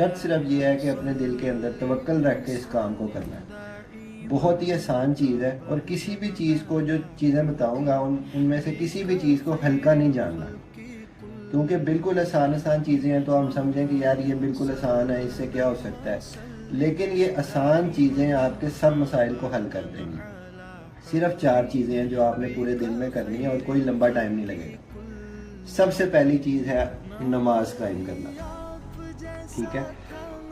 شرط صرف یہ ہے کہ اپنے دل کے اندر توکل رکھ کے اس کام کو کرنا ہے۔ بہت ہی آسان چیز ہے، اور کسی بھی چیز کو، جو چیزیں بتاؤں گا ان میں سے کسی بھی چیز کو ہلکا نہیں جاننا، کیونکہ بالکل آسان چیزیں ہیں تو ہم سمجھیں کہ یار یہ بالکل آسان ہے، اس سے کیا ہو سکتا ہے، لیکن یہ آسان چیزیں آپ کے سب مسائل کو حل کر دیں گی۔ صرف 4 چیزیں ہیں جو آپ نے پورے دن میں کرنی ہے، اور کوئی لمبا ٹائم نہیں لگے گا۔ سب سے پہلی چیز ہے نماز قائم کرنا، ٹھیک ہے؟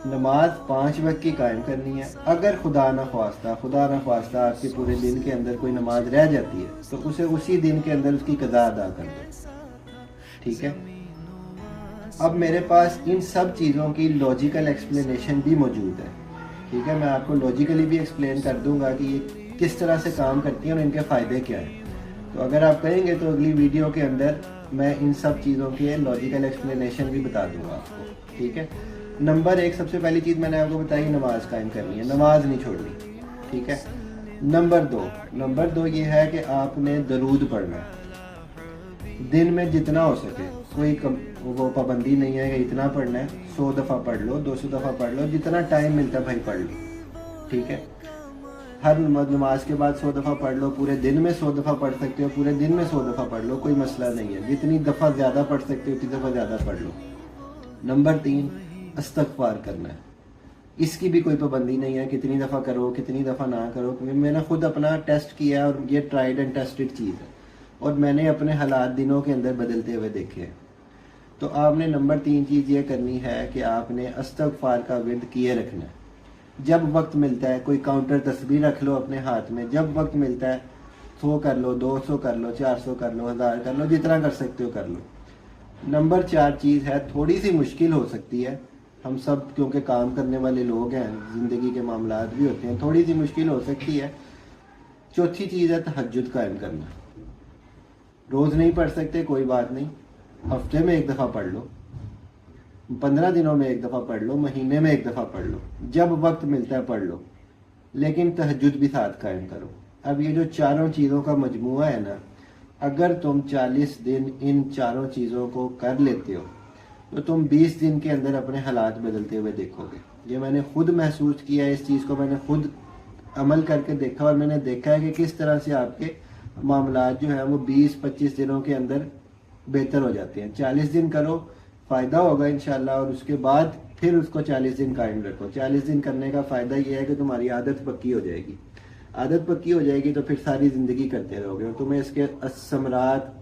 نماز 5 وقت کی قائم کرنی ہے۔ اگر خدا نخواستہ آپ کے پورے دن کے اندر کوئی نماز رہ جاتی ہے تو اسے اسی دن کے اندر اس کی قضا ادا کر دو، ٹھیک ہے؟ اب میرے پاس ان سب چیزوں کی لاجیکل ایکسپلینیشن بھی موجود ہے، ٹھیک ہے؟ میں آپ کو لاجیکلی بھی ایکسپلین کر دوں گا کہ یہ کس طرح سے کام کرتی ہیں اور ان کے فائدے کیا ہیں۔ تو اگر آپ کہیں گے تو اگلی ویڈیو کے اندر میں ان سب چیزوں کی لاجیکل ایکسپلینیشن بھی بتا دوں گا آپ کو، ٹھیک ہے؟ نمبر 1 سب سے پہلی چیز میں نے آپ کو بتائی، نماز قائم کرنی ہے، نماز نہیں چھوڑنی، ٹھیک ہے؟ نمبر دو یہ ہے کہ آپ نے درود پڑھنا ہے دن میں جتنا ہو سکے، کوئی وہ پابندی نہیں ہے کہ اتنا پڑھنا ہے، 100 دفعہ پڑھ لو، 200 دفعہ پڑھ لو، جتنا ٹائم ملتا ہے بھائی پڑھ لو، ٹھیک ہے؟ ہر نماز کے بعد 100 دفعہ پڑھ لو، پورے دن میں 100 دفعہ پڑھ سکتے ہو، پورے دن میں 100 دفعہ پڑھ لو، کوئی مسئلہ نہیں ہے، جتنی دفعہ زیادہ پڑھ سکتے ہو اتنی دفعہ زیادہ پڑھ لو۔ نمبر 3 استغفار کرنا ہے، اس کی بھی کوئی پابندی نہیں ہے کتنی دفعہ کرو کتنی دفعہ نہ کرو، کیونکہ میں نے خود اپنا ٹیسٹ کیا ہے اور یہ ٹرائیڈ اینڈ ٹیسٹڈ چیز ہے، اور میں نے اپنے حالات دنوں کے اندر بدلتے ہوئے دیکھے ہیں۔ تو آپ نے نمبر 3 چیز یہ کرنی ہے کہ آپ نے استغفار کا ورد کیے رکھنا ہے۔ جب وقت ملتا ہے کوئی کاؤنٹر تسبیح رکھ لو اپنے ہاتھ میں، جب وقت ملتا ہے 100 کر لو، 200 کر لو، 400 کر لو، 1000 کر لو، جتنا کر سکتے ہو کر لو۔ نمبر 4 چیز ہے، تھوڑی سی مشکل ہو سکتی ہے، ہم سب کیونکہ کام کرنے والے لوگ ہیں، زندگی کے معاملات بھی ہوتے ہیں، تھوڑی سی مشکل ہو سکتی ہے۔ چوتھی چیز ہے تہجد قائم کرنا۔ روز نہیں پڑھ سکتے کوئی بات نہیں، ہفتے میں 1 دفعہ پڑھ لو، 15 دنوں میں 1 دفعہ پڑھ لو، مہینے میں 1 دفعہ پڑھ لو، جب وقت ملتا ہے پڑھ لو، لیکن تہجد بھی ساتھ قائم کرو۔ اب یہ جو 4 چیزوں کا مجموعہ ہے نا، اگر تم 40 دن ان 4 چیزوں کو کر لیتے ہو تو تم 20 دن کے اندر اپنے حالات بدلتے ہوئے دیکھو گے۔ یہ میں نے خود محسوس کیا ہے، اس چیز کو میں نے خود عمل کر کے دیکھا، اور میں نے دیکھا ہے کہ کس طرح سے آپ کے معاملات جو ہیں وہ 20-25 دنوں کے اندر بہتر ہو جاتے ہیں۔ 40 دن کرو، فائدہ ہوگا انشاءاللہ، اور اس کے بعد پھر اس کو 40 دن قائم رکھو۔ 40 دن کرنے کا فائدہ یہ ہے کہ تمہاری عادت پکی ہو جائے گی، عادت پکی ہو جائے گی تو پھر ساری زندگی کرتے رہو گے، اور تمہیں اس کے ثمرات